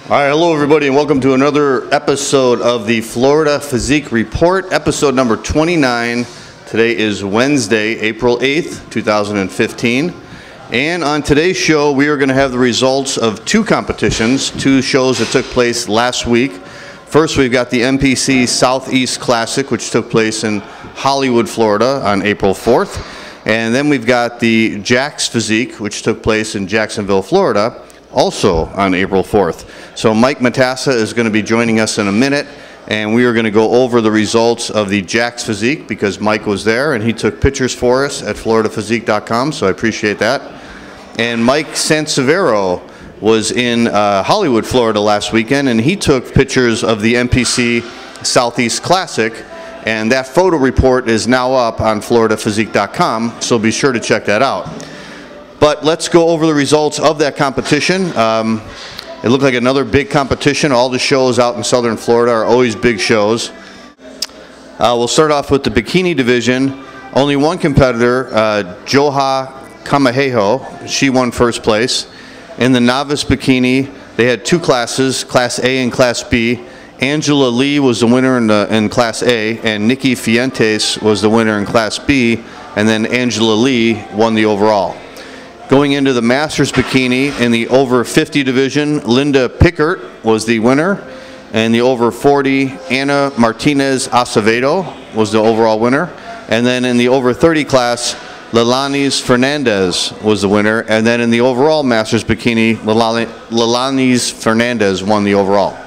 All right, hello everybody, and welcome to another episode of the Florida Physique Report, episode number 29. Today is Wednesday, April 8th, 2015. And on today's show, we are going to have the results of two competitions, two shows that took place last week. First, we've got the NPC Southeast Classic, which took place in Hollywood, Florida on April 4th. And then we've got the Jax Physique, which took place in Jacksonville, Florida, also on April 4th. So Mike Matassa is going to be joining us in a minute, and we are going to go over the results of the Jax Physique because Mike was there and he took pictures for us at floridaphysique.com, so I appreciate that. And Mike Sansevero was in Hollywood, Florida last weekend, and he took pictures of the NPC Southeast Classic, and that photo report is now up on floridaphysique.com, so be sure to check that out. But let's go over the results of that competition. It looked like another big competition. All the shows out in southern Florida are always big shows. We'll start off with the bikini division. Only one competitor, Joha Kamaheho, she won first place. In the novice bikini, they had two classes, Class A and Class B. Angela Lee was the winner in Class A, and Nikki Fuentes was the winner in Class B, and then Angela Lee won the overall. Going into the Masters bikini in the over 50 division, Linda Pickert was the winner. And the over 40, Ana Martinez Acevedo was the overall winner. And then in the over 30 class, Lelanis Fernandez was the winner. And then in the overall Masters bikini, Lelanis Fernandez won the overall.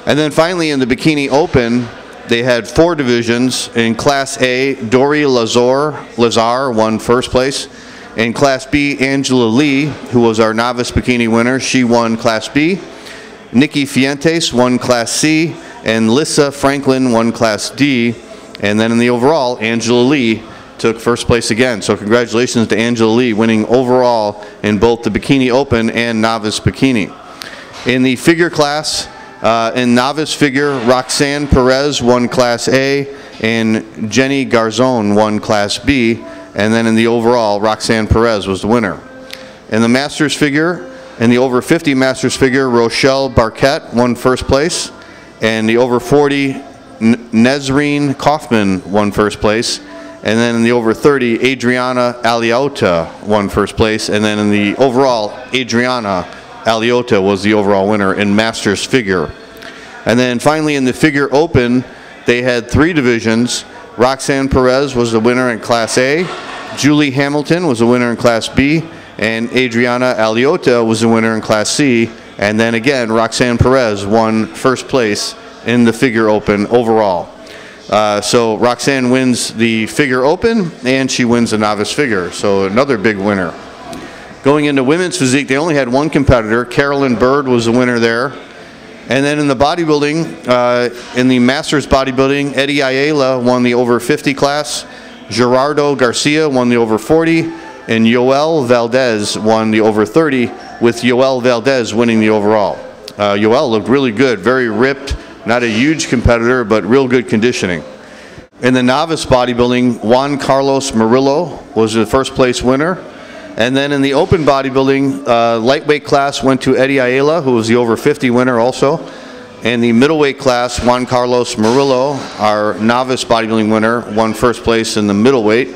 And then finally in the Bikini Open, they had four divisions. In Class A, Dori Lazar won first place. In Class B, Angela Lee, who was our novice bikini winner, she won Class B. Nikki Fuentes won Class C, and Lissa Franklin won Class D. And then in the overall, Angela Lee took first place again. So congratulations to Angela Lee winning overall in both the Bikini Open and novice bikini. In the figure class, in novice figure, Roxanne Perez won Class A, and Jenny Garzon won Class B. And then in the overall, Roxanne Perez was the winner. In the Masters figure, in the over 50 Masters figure, Rochelle Barquette won first place. And the over 40, Nezreen Kaufman won first place. And then in the over 30, Adriana Aliota won first place. And then in the overall, Adriana Aliota was the overall winner in Masters figure. And then finally in the figure open, they had three divisions. Roxanne Perez was the winner in Class A, Julie Hamilton was the winner in Class B, and Adriana Aliota was the winner in Class C. And then again, Roxanne Perez won first place in the figure open overall. So Roxanne wins the figure open, and she wins the novice figure. So another big winner. Going into women's physique, they only had one competitor. Carolyn Bird was the winner there. And then in the bodybuilding, in the Masters bodybuilding, Eddie Ayala won the over 50 class, Gerardo Garcia won the over 40, and Yoel Valdez won the over 30, with Yoel Valdez winning the overall. Yoel looked really good, very ripped, not a huge competitor, but real good conditioning. In the novice bodybuilding, Juan Carlos Murillo was the first place winner. And then in the open bodybuilding, lightweight class went to Eddie Ayala, who was the over 50 winner also. And the middleweight class, Juan Carlos Murillo, our novice bodybuilding winner, won first place in the middleweight.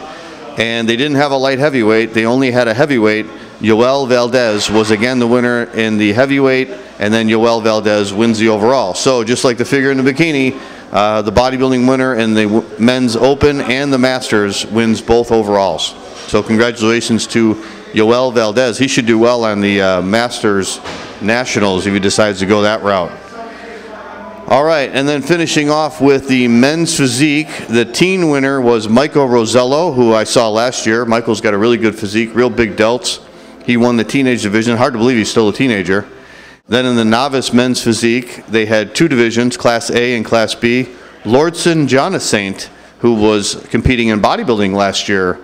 And they didn't have a light heavyweight, they only had a heavyweight. Yoel Valdez was again the winner in the heavyweight, and then Yoel Valdez wins the overall. So just like the figure in the bikini, the bodybuilding winner in the men's open and the Masters wins both overalls. So congratulations to Yoel Valdez. He should do well on the Masters Nationals if he decides to go that route. All right, and then finishing off with the men's physique, the teen winner was Michael Rosello, who I saw last year. Michael's got a really good physique, real big delts. He won the teenage division. Hard to believe he's still a teenager. Then in the novice men's physique, they had two divisions, Class A and Class B. Lordson Jonasaint, who was competing in bodybuilding last year,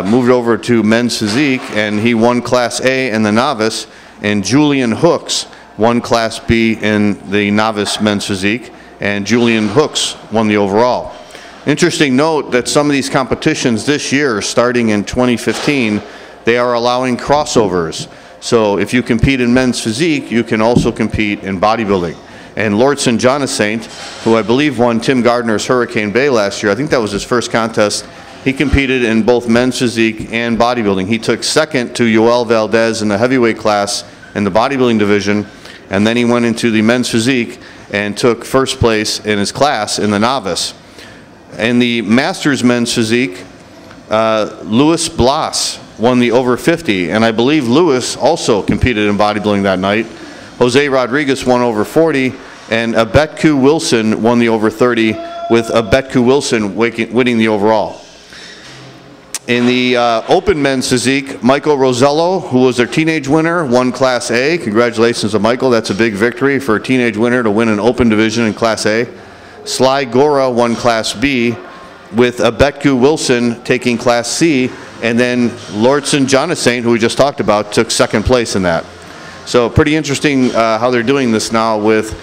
moved over to men's physique, and he won Class A in the novice. And Julian Hooks won Class B in the novice men's physique, and Julian Hooks won the overall. Interesting note that some of these competitions this year, starting in 2015, they are allowing crossovers. So if you compete in men's physique, you can also compete in bodybuilding. And Lordson Jonasaint, who I believe won Tim Gardner's Hurricane Bay last year, I think that was his first contest, he competed in both men's physique and bodybuilding. He took second to Yoel Valdez in the heavyweight class in the bodybuilding division, and then he went into the men's physique and took first place in his class in the novice. In the Masters men's physique, Louis Blas won the over 50, and I believe Louis also competed in bodybuilding that night. Jose Rodriguez won over 40, and Abetku Wilson won the over 30, with Abetku Wilson winning the overall. In the open men's physique, Michael Rosello, who was their teenage winner, won Class A. Congratulations to Michael. That's a big victory for a teenage winner to win an open division in Class A. Sly Gora won Class B, with Abetku Wilson taking Class C, and then Lordson Jonasaint, who we just talked about, took second place in that. So pretty interesting how they're doing this now with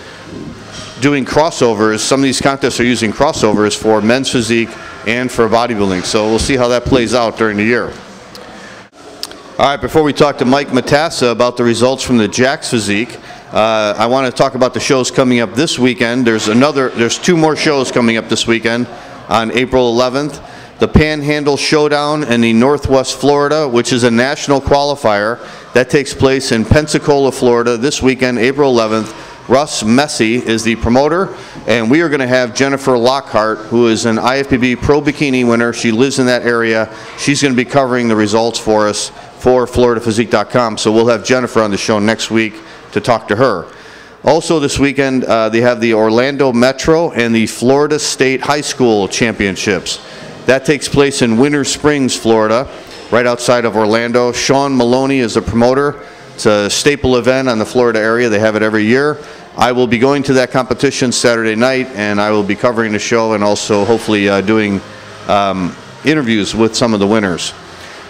doing crossovers. Some of these contests are using crossovers for men's physique and for bodybuilding. So we'll see how that plays out during the year. All right, before we talk to Mike Matassa about the results from the Jax Physique, I want to talk about the shows coming up this weekend. There's two more shows coming up this weekend on April 11th. The Panhandle Showdown in the Northwest Florida, which is a national qualifier. That takes place in Pensacola, Florida this weekend, April 11th. Russ Messi is the promoter, and we are going to have Jennifer Lockhart, who is an IFBB Pro Bikini winner. She lives in that area. She's going to be covering the results for us for FloridaPhysique.com. So we'll have Jennifer on the show next week to talk to her. Also this weekend, they have the Orlando Metro and the Florida State High School Championships. That takes place in Winter Springs, Florida, right outside of Orlando. Sean Maloney is the promoter. It's a staple event on the Florida area. They have it every year. I will be going to that competition Saturday night, and I will be covering the show and also hopefully doing interviews with some of the winners.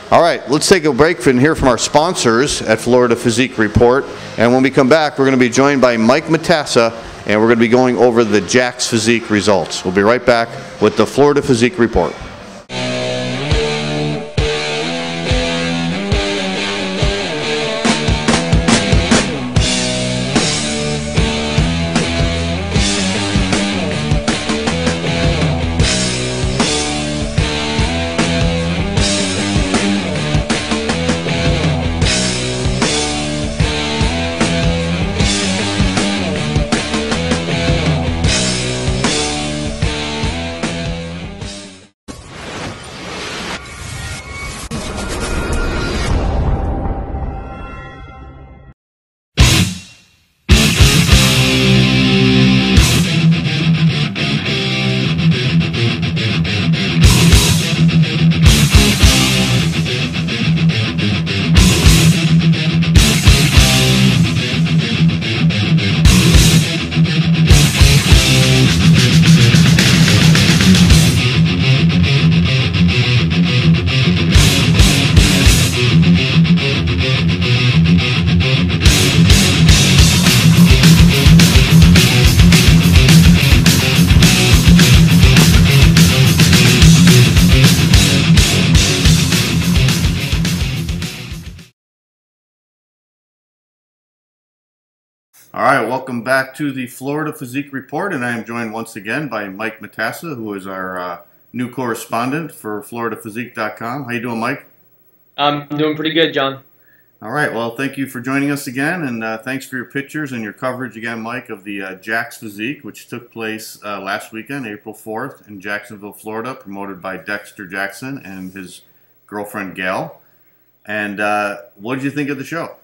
All right, let's take a break and hear from our sponsors at Florida Physique Report. And when we come back, we're going to be joined by Mike Matassa, and we're going to be going over the Jax Physique results. We'll be right back with the Florida Physique Report. All right, welcome back to the Florida Physique Report, and I am joined once again by Mike Matassa, who is our new correspondent for FloridaPhysique.com. How you doing, Mike? I'm doing pretty good, John. All right, well, thank you for joining us again, and thanks for your pictures and your coverage again, Mike, of the Jax Physique, which took place last weekend, April 4th, in Jacksonville, Florida, promoted by Dexter Jackson and his girlfriend, Gail. And what did you think of the show?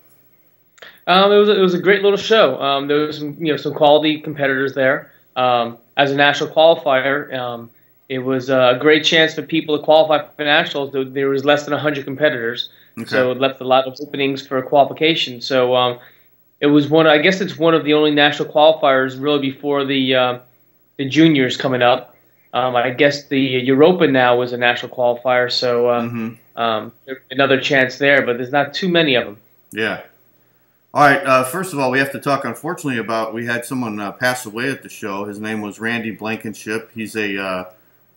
It was a great little show. There was some quality competitors there. As a national qualifier, it was a great chance for people to qualify for nationals. There was less than 100 competitors, okay. So it left a lot of openings for qualification. So it was I guess it's one of the only national qualifiers really before the juniors coming up. I guess the Europa now was a national qualifier, so another chance there. But there's not too many of them. Yeah. All right, first of all, we have to talk, unfortunately, about we had someone pass away at the show. His name was Randy Blankenship. He's a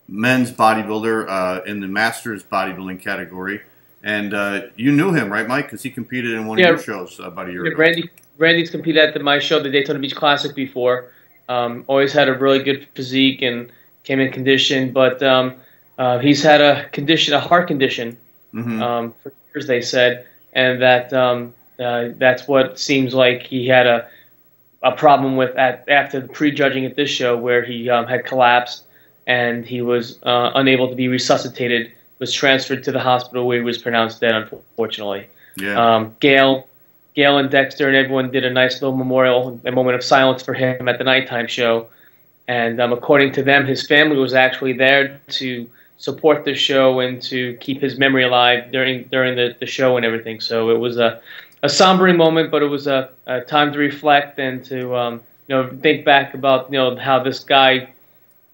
men's bodybuilder in the Masters bodybuilding category. And you knew him, right, Mike? Because he competed in one of your shows about a year ago. Randy's competed at my show, the Daytona Beach Classic, before. Always had a really good physique and came in condition, but he's had a heart condition, for years, they said, and that's what seems like he had a problem with after the prejudging at this show, where he had collapsed and he was unable to be resuscitated. Was transferred to the hospital where he was pronounced dead, unfortunately. Yeah. Gail and Dexter and everyone did a nice little memorial, a moment of silence for him at the nighttime show. And according to them, his family was actually there to support the show and to keep his memory alive during the show and everything. So it was a sombering moment, but it was a time to reflect and to think back about how this guy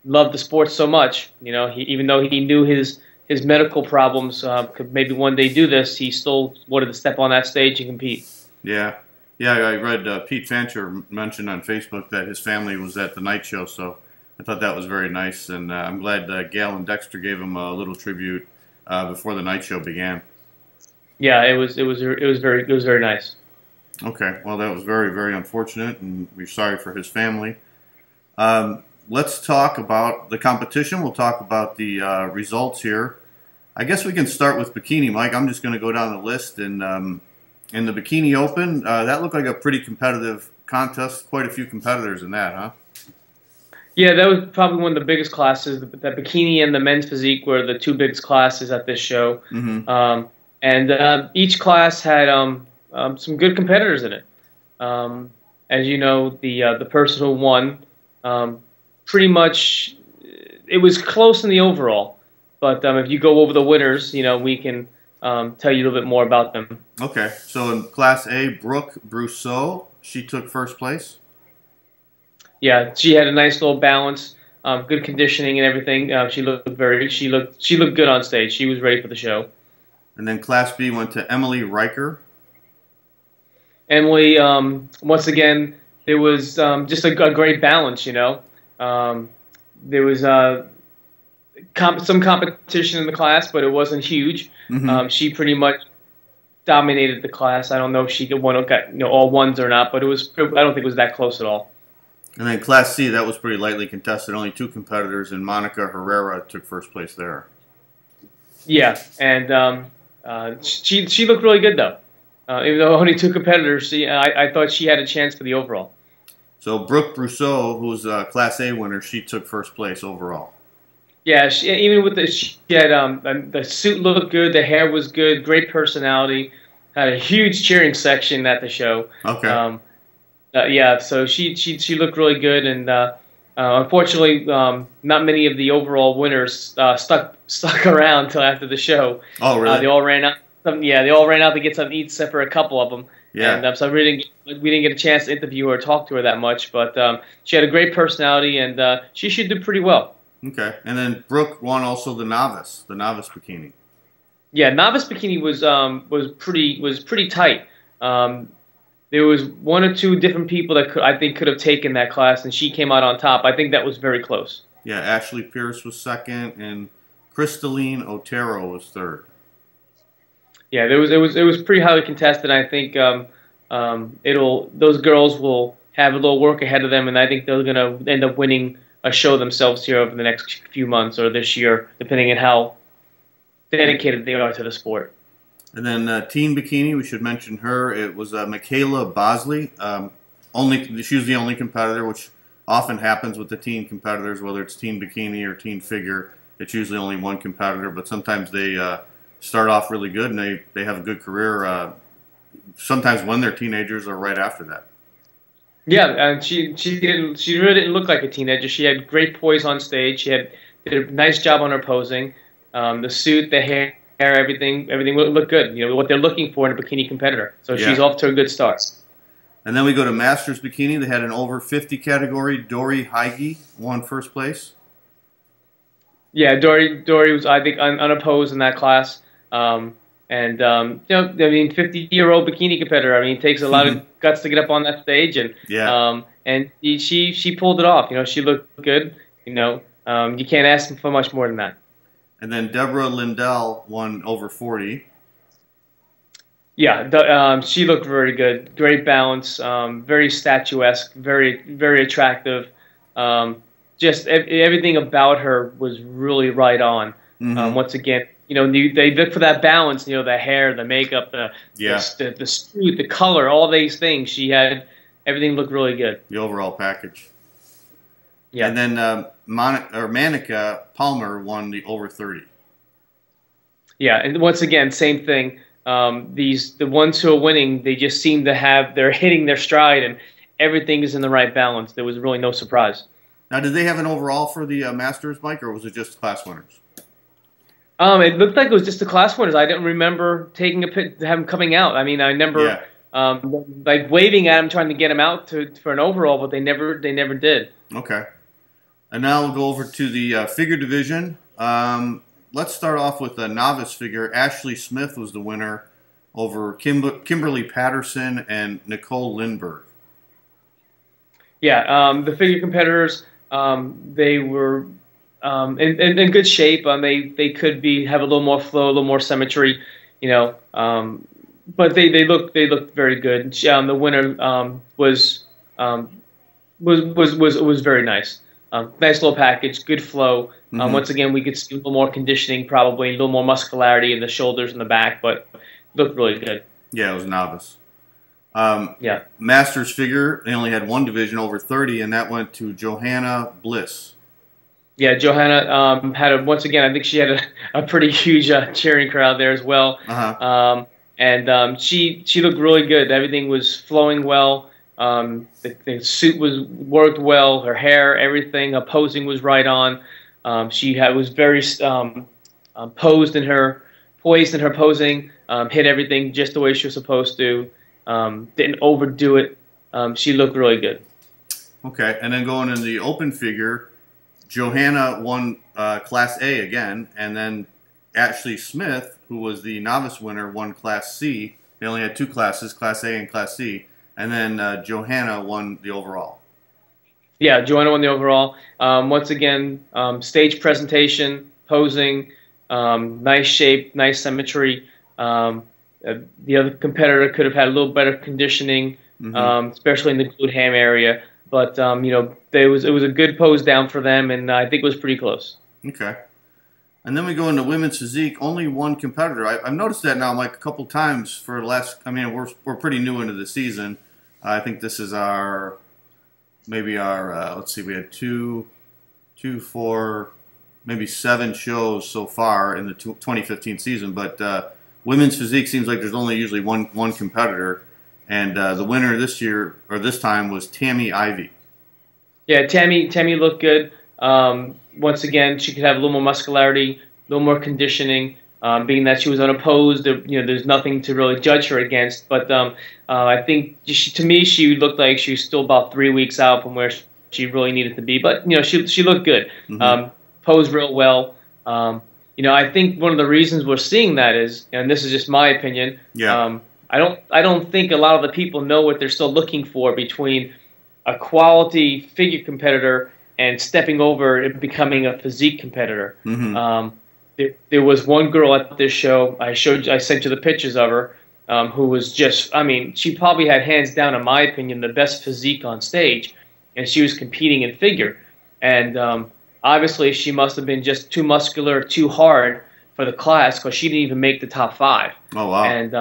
loved the sport so much. Even though he knew his medical problems could maybe one day do this, he still wanted to step on that stage and compete. Yeah. I read Pete Fancher mentioned on Facebook that his family was at the night show, so I thought that was very nice, and I'm glad Gail and Dexter gave him a little tribute before the night show began. Yeah, it was very nice. Okay, well, that was very, very unfortunate, and we're sorry for his family. Let's talk about the competition. We'll talk about the results here. I guess we can start with bikini, Mike. I'm just going to go down the list. And in the Bikini Open, that looked like a pretty competitive contest. Quite a few competitors in that, huh? Yeah, that was probably one of the biggest classes. The bikini and the men's physique were the two biggest classes at this show. And each class had some good competitors in it. As you know, the person who won, pretty much, it was close in the overall. But if you go over the winners, we can tell you a little bit more about them. Okay, so in Class A, Brooke Brousseau, she took first place. Yeah, she had a nice little balance, good conditioning and everything. She looked good on stage. She was ready for the show. And then Class B went to Emily Riker. Emily, once again, there was just a great balance. There was some competition in the class, but it wasn't huge. She pretty much dominated the class. I don't know if she got all ones or not, but I don't think it was that close at all. And then Class C, that was pretty lightly contested. Only two competitors, and Monica Herrera took first place there. Yeah, and she looked really good though. Even though only two competitors, I thought she had a chance for the overall. So Brooke Brousseau, who was a Class A winner, she took first place overall. Yeah, even with she had the suit looked good, the hair was good, great personality, had a huge cheering section at the show. Okay. Yeah, so she looked really good, and unfortunately, not many of the overall winners stuck around until after the show. Oh, really? They all ran out. They all ran out to get something to eat, except for a couple of them. Yeah. And so we didn't get a chance to interview her or talk to her that much, but she had a great personality, and she should do pretty well. Okay, and then Brooke won also the novice bikini. Yeah, novice bikini was pretty tight. There was one or two different people that I think could have taken that class, and she came out on top. I think that was very close. Yeah, Ashley Pierce was second, and Crystalline Otero was third. Yeah, it was pretty highly contested. I think those girls will have a little work ahead of them, and I think they're going to end up winning a show themselves here over the next few months or this year, depending on how dedicated they are to the sport. And then teen bikini, we should mention her. It was Michaela Bosley. She was the only competitor, which often happens with the teen competitors, whether it's teen bikini or teen figure. It's usually only one competitor, but sometimes they start off really good and they have a good career. Sometimes when they're teenagers or right after that. Yeah, and she really didn't look like a teenager. She had great poise on stage. She did a nice job on her posing. The suit, the hair, everything looked good. What they're looking for in a bikini competitor. So yeah. She's off to a good start. And then we go to Masters Bikini. They had an over 50 category. Dory Heige won first place. Yeah, Dory was, I think, unopposed in that class. 50-year-old bikini competitor. I mean, it takes a lot of guts to get up on that stage, and yeah. And she pulled it off. She looked good. You can't ask for much more than that. And then Deborah Lindell won over 40. Yeah, she looked very good. Great balance, very statuesque, very attractive. Just everything about her was really right on. Mm-hmm. Once again, they look for that balance. The hair, the makeup, Yeah. the suit, the color, all these things. She had everything looked really good. The overall package. Yeah. And then Manica Palmer won the over 30. Yeah, and once again, same thing. The ones who are winning, they just seem to they're hitting their stride, and everything is in the right balance. There was really no surprise. Now, did they have an overall for the Masters, Mike, or was it just class winners? It looked like it was just the class winners. I didn't remember taking a pic, them coming out. I mean, I remember like waving at them, trying to get them out for an overall, but they never did. Okay. And now we'll go over to the figure division. Let's start off with the novice figure. Ashley Smith was the winner over Kimberly Patterson and Nicole Lindberg. Yeah, the figure competitors, they were in good shape. They could have a little more flow, a little more symmetry, but they looked very good. The winner was very nice. Nice little package, good flow. Mm-hmm. Once again, we could see a little more conditioning, probably a little more muscularity in the shoulders and the back, but looked really good. Yeah, it was novice. Yeah. Masters figure, they only had one division over 30, and that went to Johanna Bliss. Yeah, Johanna once again, I think she had a pretty huge cheering crowd there as well. Uh-huh. And she looked really good. Everything was flowing well. The suit worked well. Her hair, everything, her posing was right on. She was very poised in her posing. Hit everything just the way she was supposed to. Didn't overdo it. She looked really good. Okay, and then going in the open figure, Johanna won Class A again, and then Ashley Smith, who was the novice winner, won Class C. They only had two classes, Class A and Class C. And then Johanna won the overall. Yeah, Johanna won the overall. Once again, stage presentation, posing, nice shape, nice symmetry. The other competitor could have had a little better conditioning, Mm-hmm. especially in the glute ham area. But it was a good pose down for them, and I think it was pretty close. Okay. And then we go into women's physique. Only one competitor. I've noticed that now, Mike, a couple times for the last. I mean, we're pretty new into the season. I think this is let's see, we had two, four, maybe 7 shows so far in the 2015 season. But women's physique seems like there's only usually one competitor, and the winner this time was Tammy Ivy. Yeah, Tammy looked good. Once again, she could have a little more muscularity, a little more conditioning. Being that she was unopposed, there's nothing to really judge her against. But I think to me, she looked like she was still about 3 weeks out from where she really needed to be. But she looked good, Mm-hmm. posed real well. I think one of the reasons we're seeing that is, and this is just my opinion. Yeah. I don't think a lot of the people know what they're still looking for between a quality figure competitor and stepping over and becoming a physique competitor. Mm-hmm. There was one girl at this show, I sent you the pictures of her, who was just, she probably had, hands down, in my opinion, the best physique on stage, and she was competing in figure. And obviously she must have been just too muscular, too hard for the class, because she didn't even make the top 5. Oh, wow. And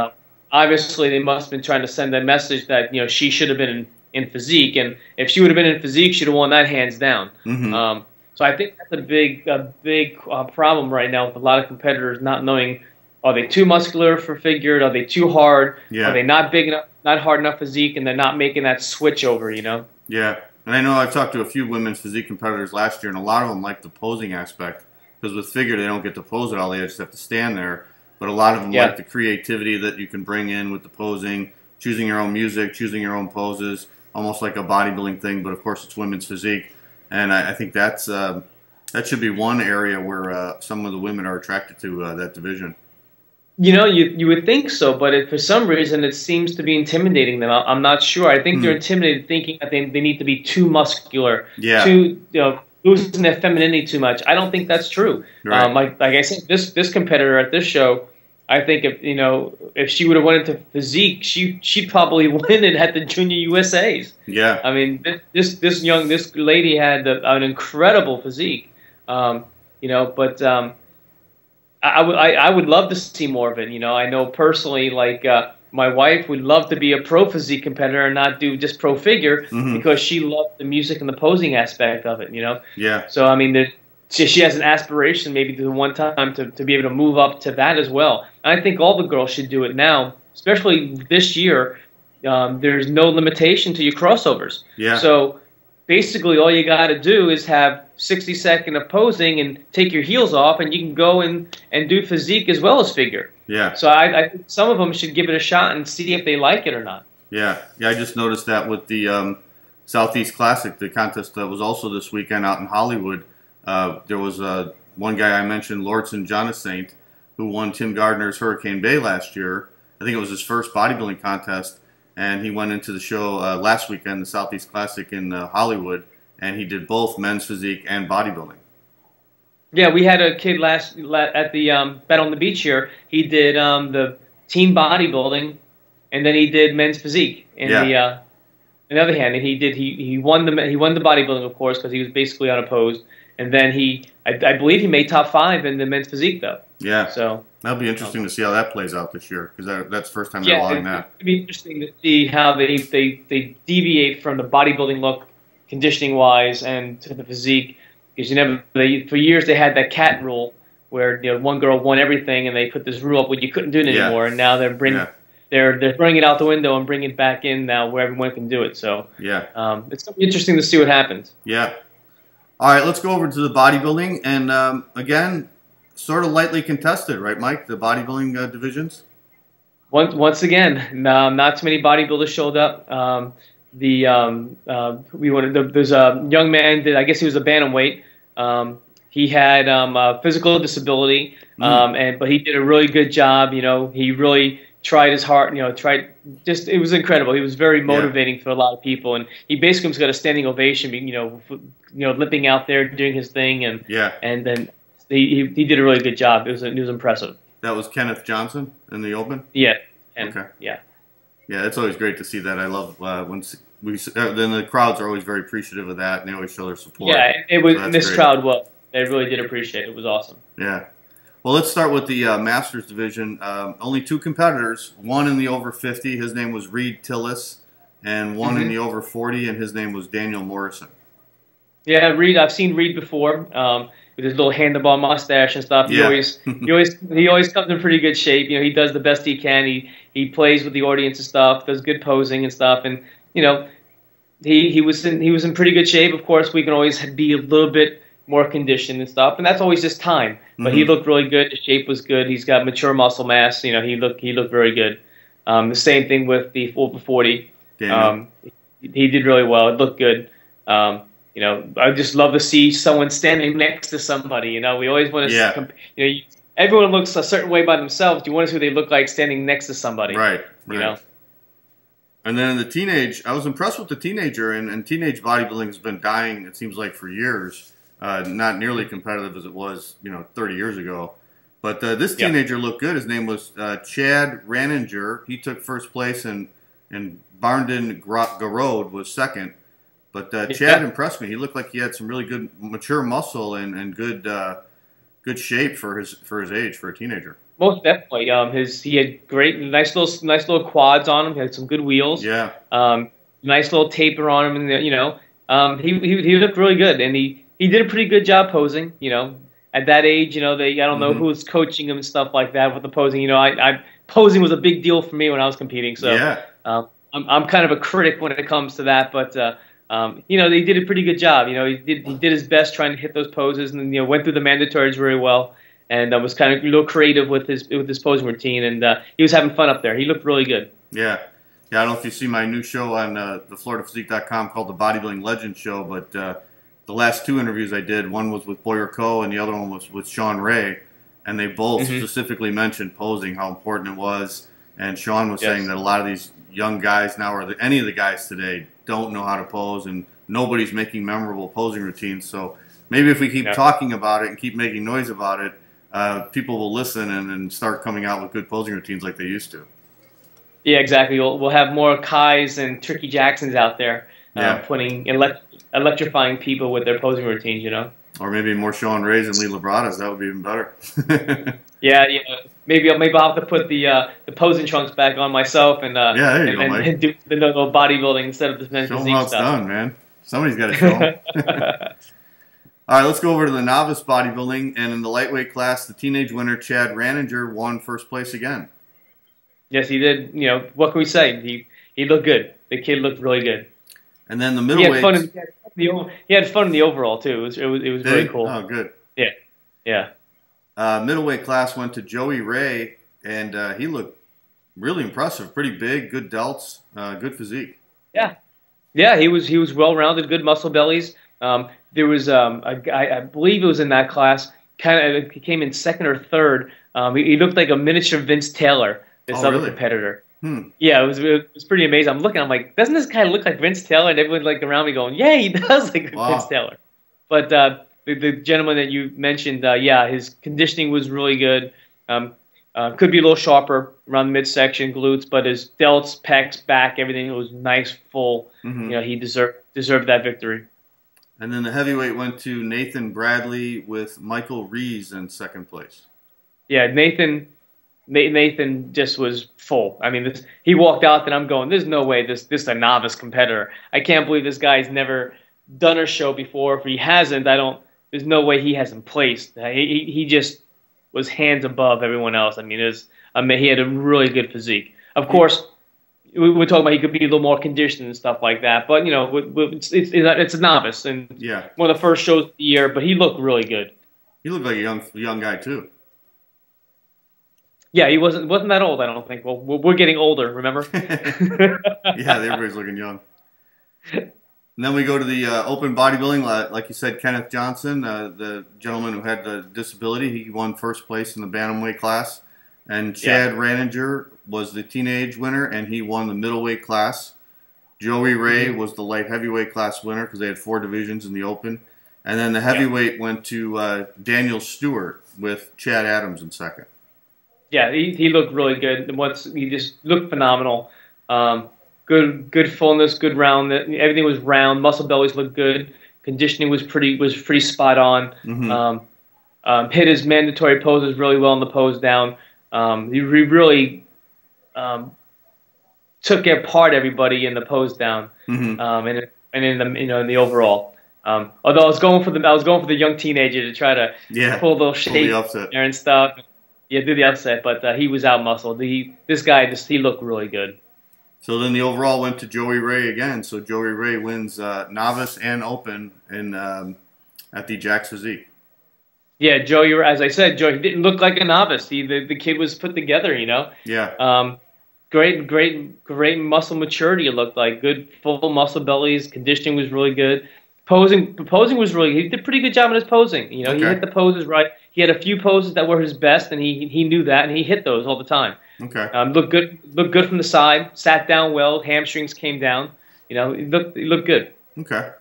obviously they must have been trying to send a message that she should have been in physique, and if she would have been in physique, she'd have won that hands down. Mm-hmm. So I think that's a big problem right now with a lot of competitors not knowing, are they too muscular for figure? Are they too hard? Yeah. Are they not big enough, not hard enough physique, and they're not making that switch over, Yeah. And I know I've talked to a few women's physique competitors last year, and a lot of them like the posing aspect, because with figure they don't get to pose at all, they just have to stand there. But a lot of them like the creativity that you can bring in with the posing, choosing your own music, choosing your own poses, almost like a bodybuilding thing, but of course it's women's physique. And I think that should be one area where some of the women are attracted to that division. You would think so, but for some reason it seems to be intimidating them. I'm not sure. I think they're intimidated, thinking that they need to be too muscular, too losing their femininity too much. I don't think that's true. Right. Like I said, this competitor at this show, I think if she would have went into physique, she'd probably win it at the Junior USA's. Yeah. I mean, this lady had an incredible physique. But I would love to see more of it. I know personally, like my wife would love to be a pro physique competitor and not do just pro figure because she loved the music and the posing aspect of it. Yeah. So I mean, she has an aspiration maybe to one time to be able to move up to that as well. And I think all the girls should do it now, especially this year. There's no limitation to your crossovers. Yeah. So basically, all you got to do is have 60 seconds of posing and take your heels off, and you can go and do physique as well as figure. Yeah. So I think some of them should give it a shot and see if they like it or not. Yeah. Yeah. I just noticed that with the Southeast Classic, the contest that was also this weekend out in Hollywood. There was one guy I mentioned, Lordson Jonasaint, who won Tim Gardner's Hurricane Bay last year. I think it was his first bodybuilding contest, and he went into the show last weekend, the Southeast Classic in Hollywood, and he did both men's physique and bodybuilding. Yeah, we had a kid at the Bet on the Beach here. He did the team bodybuilding, and then he did men's physique. On the other hand, and he won the bodybuilding, of course, because he was basically unopposed. And then I believe he made top 5 in the men's physique, though. Yeah. So that'll be interesting to see how that plays out this year, because that's the first time they're allowing that. It'd be interesting to see how they deviate from the bodybuilding look, conditioning wise, and to the physique. Because for years they had that cat rule where one girl won everything, and they put this rule up where you couldn't do it anymore, and now they're they're throwing it out the window and bringing it back in now where everyone can do it. So it's going to be interesting to see what happens. Yeah. All right, let's go over to the bodybuilding, and again, sort of lightly contested, right, Mike? The bodybuilding divisions. Once again, not too many bodybuilders showed up. There's a young man. I guess he was a bantamweight. He had a physical disability, but he did a really good job. He really tried his heart. It was incredible. He was very motivating for a lot of people, and he basically got a standing ovation. Limping out there doing his thing, and then he did a really good job. It was impressive. That was Kenneth Johnson in the Open. Yeah. Okay. Yeah. Yeah, it's always great to see that. I love when then the crowds are always very appreciative of that, and they always show their support. Yeah, it was. So This crowd was. They really did appreciate it. It was awesome. Yeah. Well, let's start with the Masters division. Only 2 competitors. One in the over 50. His name was Reed Tillis, and one in the over 40, and his name was Daniel Morrison. Yeah, Reed. I've seen Reed before with his little handlebar mustache and stuff. He always comes in pretty good shape. He does the best he can. He plays with the audience and stuff. Does good posing and stuff. And he was in pretty good shape. Of course, we can always be a little bit more conditioned and stuff, and that's always just time. But he looked really good. His shape was good. He's got mature muscle mass. He looked very good. The same thing with the over 40. He did really well. It looked good. I just love to see someone standing next to somebody. We always want to. Everyone looks a certain way by themselves. You want to see what they look like standing next to somebody. Right. And then in the teenage, I was impressed with the teenager, and teenage bodybuilding has been dying, it seems like, for years. Not nearly competitive as it was, 30 years ago. But this teenager looked good. His name was Chad Raninger. He took first place, and Barndon Garode was second. But Chad impressed me. He looked like he had some really good mature muscle and good shape for his age, for a teenager. Most definitely. He had nice little quads on him. He had some good wheels. Yeah. Nice little taper on him, and he looked really good, and he did a pretty good job posing. At that age, I don't know who was coaching him and stuff like that with the posing. Posing was a big deal for me when I was competing. So I'm kind of a critic when it comes to that, but they did a pretty good job. He did his best trying to hit those poses, and went through the mandatories very well. And was kind of a little creative with his posing routine, and he was having fun up there. He looked really good. Yeah. I don't know if you see my new show on thefloridaphysique.com called the Bodybuilding Legend Show, but the last 2 interviews I did, one was with Boyer Coe and the other one was with Sean Ray, and they both specifically mentioned posing, how important it was. And Sean was saying that a lot of these young guys now, or any of the guys today, don't know how to pose, and nobody's making memorable posing routines. So maybe if we keep talking about it and keep making noise about it, people will listen and start coming out with good posing routines like they used to. Yeah, exactly. We'll have more Kais and Tricky Jacksons out there electrifying people with their posing routines, you know. Or maybe more Sean Rays and Lee Labradas. That would be even better. Yeah, maybe I'll have to put the posing trunks back on myself and there you go, Mike. and do the little bodybuilding instead of the men's show physique them how it's stuff. done, man. Somebody's got to show them. All right, let's go over to the novice bodybuilding, and in the lightweight class, the teenage winner Chad Raninger won first place again. Yes, he did. You know, what can we say? He looked good. The kid looked really good. And then the middleweight. He had fun in the overall too. It was really cool. Oh, good. Yeah. Middleweight class went to Joey Ray, and he looked really impressive. Pretty big, good delts, good physique. Yeah, he was well-rounded, good muscle bellies. There was a guy, I believe it was in that class, he came in second or third. He looked like a miniature Vince Taylor, this other competitor. Yeah, it was pretty amazing. I'm like, doesn't this guy look like Vince Taylor? And everyone like around me going, yeah, he does look like Vince Taylor. But the gentleman that you mentioned, his conditioning was really good. Could be a little sharper around the midsection, glutes, but his delts, pecs, back, everything was nice, full. You know, he deserved that victory. And then the heavyweight went to Nathan Bradley with Michael Rees in second place. Yeah, Nathan just was full. I mean, he walked out, and I'm going, there's no way this is a novice competitor. I can't believe this guy's never done a show before. If he hasn't, there's no way he hasn't placed. He just was hands above everyone else. I mean, he had a really good physique. Of course, we're talking about he could be a little more conditioned and stuff like that. But, you know, it's a novice. And one of the first shows of the year, but he looked really good. He looked like a young guy, too. Yeah, he wasn't that old, I don't think. Well, we're getting older, remember? Yeah, everybody's looking young. And then we go to the open bodybuilding. Like you said, Kenneth Johnson, the gentleman who had the disability, he won first place in the bantamweight class. And Chad Raninger was the teenage winner, and he won the middleweight class. Joey Ray was the light heavyweight class winner because they had 4 divisions in the open. And then the heavyweight went to Daniel Stewart with Chad Adams in second. Yeah, he looked really good. He just looked phenomenal. Good fullness, good round. Everything was round. Muscle bellies looked good. Conditioning was pretty spot on. Hit his mandatory poses really well in the pose down. He really took apart everybody in the pose down. And in the overall. Although I was going for the young teenager to try to pull a little shape there and stuff. Yeah, do the upset, but he was out-muscled. This guy, he looked really good. So then the overall went to Joey Ray again. So Joey Ray wins novice and open at the Jax Physique. Yeah, Joey, as I said, Joey didn't look like a novice. The kid was put together, you know. Yeah. Great muscle maturity. It looked like good full muscle bellies. Conditioning was really good. Posing was he did a pretty good job on his posing. You know, he hit the poses right. He had a few poses that were his best, and he knew that, and he hit those all the time. Okay. Looked good from the side. Sat down well. Hamstrings came down. You know, he looked good. Okay.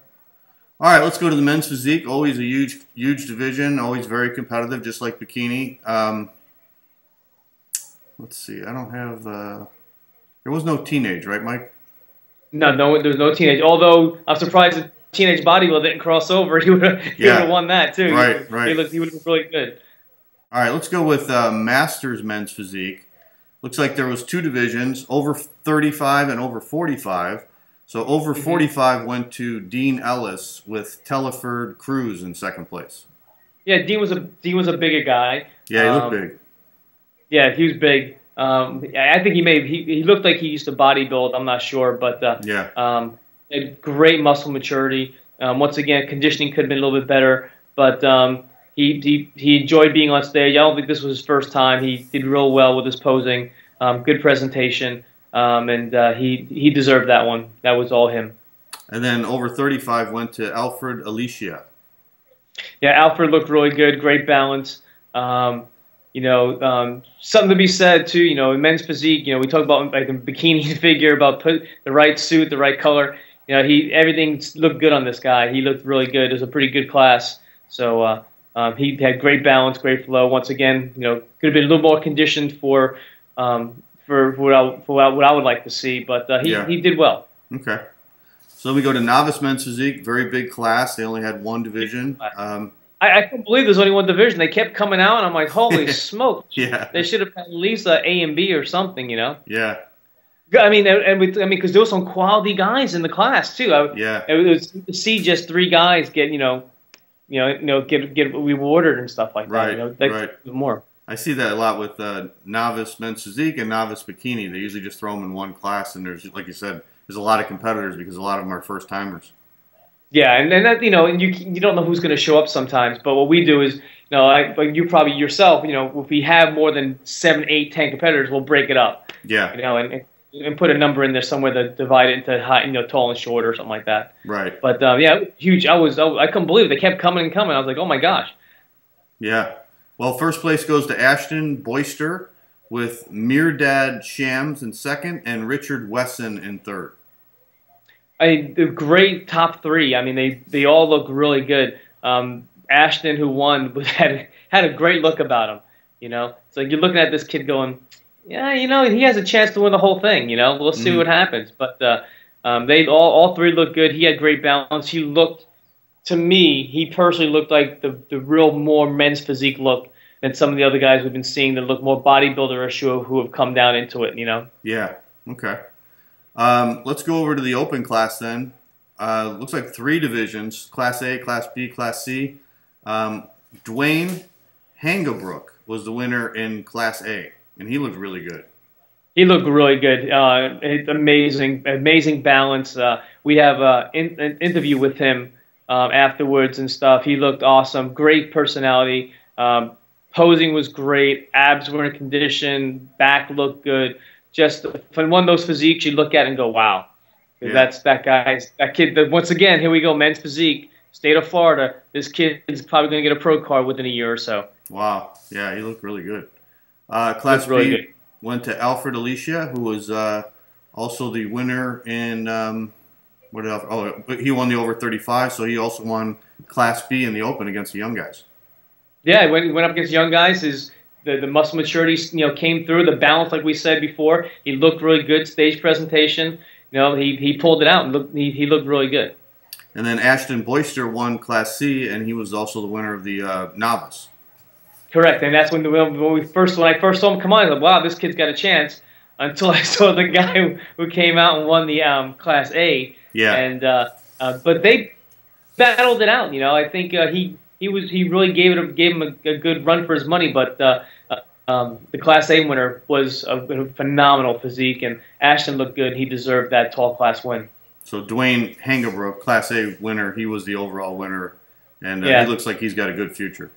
All right, let's go to the men's physique. Always a huge division. Always very competitive, just like bikini. Let's see. I don't have. There was no teenage, right, Mike? No, there was no teenage. Although I'm surprised that teenage bodybuilder didn't cross over. He would have won that too. Right. He would look really good. All right, let's go with Masters men's physique. Looks like there was 2 divisions, over 35 and over 45. So over 45 went to Dean Ellis with Telford Cruz in second place. Yeah, Dean was a bigger guy. Yeah, he looked big. Yeah, he was big. I think he looked like he used to bodybuild. I'm not sure, but had great muscle maturity. Once again, conditioning could have been a little bit better, but he enjoyed being on stage. I don't think this was his first time. He did real well with his posing. Good presentation, and he deserved that one. That was all him. And then over 35 went to Alfred Alicia. Yeah, Alfred looked really good. Great balance. Something to be said too. In men's physique, we talk about like a bikini figure, about the right suit, the right color. Everything looked good on this guy. He looked really good. It was a pretty good class. So He had great balance, great flow. Once again, you know, could have been a little more conditioned for what I would like to see, but he did well. Okay. So we go to novice men's physique, very big class. They only had one division. I couldn't believe there's only one division. They kept coming out, and I'm like, holy smoke! Yeah. They should have had at least a and B or something, you know? Yeah. I mean, because there were some quality guys in the class too. It was to see just 3 guys get get rewarded and stuff like that. You know, right. More. I see that a lot with novice men's physique and novice bikini. They usually just throw them in one class, and there's, like you said, there's a lot of competitors because a lot of them are first timers. Yeah, and that, you know, and you don't know who's going to show up sometimes. But what we do is, you know, like you probably yourself, you know, if we have more than 7, 8, 10 competitors, we'll break it up. Yeah. You know, and put a number in there somewhere to divide it into high, you know, tall and short or something like that. Right. But yeah, huge. I couldn't believe it. They kept coming and coming. I was like, oh my gosh. Yeah. Well, first place goes to Ashton Boyster with Mirdad Shams in second and Richard Wesson in third. A great top 3. I mean, they all look really good. Ashton, who won, had a great look about him. You know, it's like you're looking at this kid going, yeah, you know, he has a chance to win the whole thing. You know, we'll see what happens. But they all 3 looked good. He had great balance. He looked, to me, he personally looked like the real more men's physique look than some of the other guys we've been seeing that look more bodybuilder-ish who have come down into it. You know. Yeah. Okay. Let's go over to the open class then. Looks like 3 divisions: Class A, Class B, Class C. Dwayne Hangebrook was the winner in Class A, and he looked really good. He looked really good. Amazing balance. We have an interview with him afterwards and stuff. He looked awesome. Great personality. Posing was great. Abs were in condition. Back looked good. Just from one of those physiques you look at and go, wow. Yeah. That's that kid. Once again, here we go, men's physique, state of Florida. This kid is probably going to get a pro card within a year or so. Wow. Yeah, he looked really good. Class B went to Alfred Alicia, who was also the winner in what else? Oh, he won the over 35, so he also won Class B in the open against the young guys. Yeah, when he went up against young guys, the muscle maturity, you know, came through. The balance, like we said before, he looked really good. Stage presentation, you know, he pulled it out and he looked really good. And then Ashton Boyster won Class C, and he was also the winner of the novice. Correct, and that's when I first saw him come on, I was like, wow, this kid's got a chance. Until I saw the guy who came out and won the Class A. Yeah. And but they battled it out. You know, I think he really gave him a good run for his money. But the Class A winner was a phenomenal physique, and Ashton looked good. He deserved that tall class win. So Dwayne Hangebrook, Class A winner, he was the overall winner, and he looks like he's got a good future.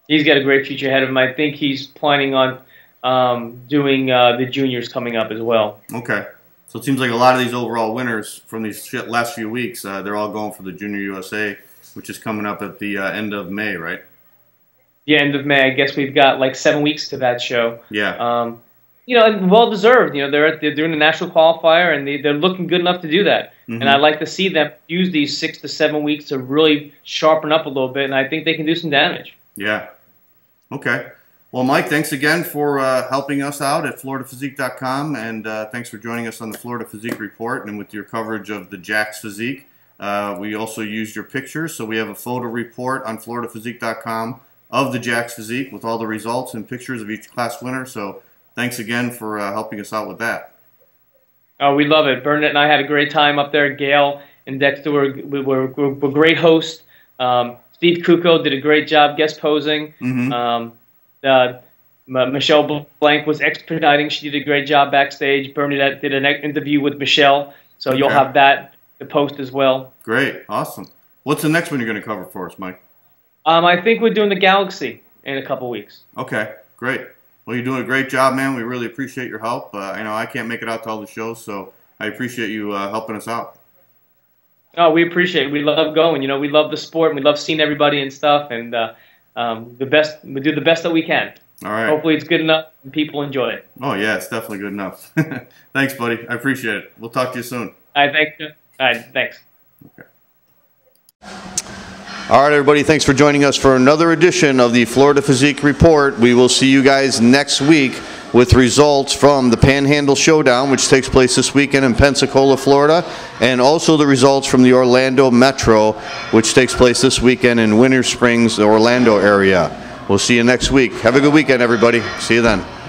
He's got a great future ahead of him. I think he's planning on doing the juniors coming up as well. Okay. So it seems like a lot of these overall winners from these last few weeks, they're all going for the Junior USA, which is coming up at the end of May, right? Yeah, end of May. I guess we've got like 7 weeks to that show. Yeah. You know, and well deserved. You know, they're doing the national qualifier, and they're looking good enough to do that. And I'd like to see them use these 6 to 7 weeks to really sharpen up a little bit, and I think they can do some damage. Yeah. Okay. Well, Mike, thanks again for helping us out at FloridaPhysique.com, and thanks for joining us on the Florida Physique Report and with your coverage of the Jax Physique. We also used your pictures, so we have a photo report on FloridaPhysique.com of the Jax Physique with all the results and pictures of each class winner. So thanks again for helping us out with that. Oh, we love it. Bernadette and I had a great time up there. Gail and Dexter were great hosts. Steve Kuko did a great job guest posing. Michelle Blank was expediting. She did a great job backstage. Bernadette did an interview with Michelle, so you'll have that to post as well. Great. Awesome. What's the next one you're going to cover for us, Mike? I think we're doing the Galaxy in a couple weeks. Okay. Great. Well, you're doing a great job, man. We really appreciate your help. I know I can't make it out to all the shows, so I appreciate you helping us out. Oh, we appreciate it. We love going. You know, we love the sport, and we love seeing everybody and stuff, and we do the best that we can. All right. Hopefully it's good enough and people enjoy it. Oh, yeah, it's definitely good enough. Thanks, buddy. I appreciate it. We'll talk to you soon. All right, thanks. All right, thanks. Okay. All right, everybody, thanks for joining us for another edition of the Florida Physique Report. We will see you guys next week with results from the Panhandle Showdown, which takes place this weekend in Pensacola, Florida, and also the results from the Orlando Metro, which takes place this weekend in Winter Springs, the Orlando area. We'll see you next week. Have a good weekend, everybody. See you then.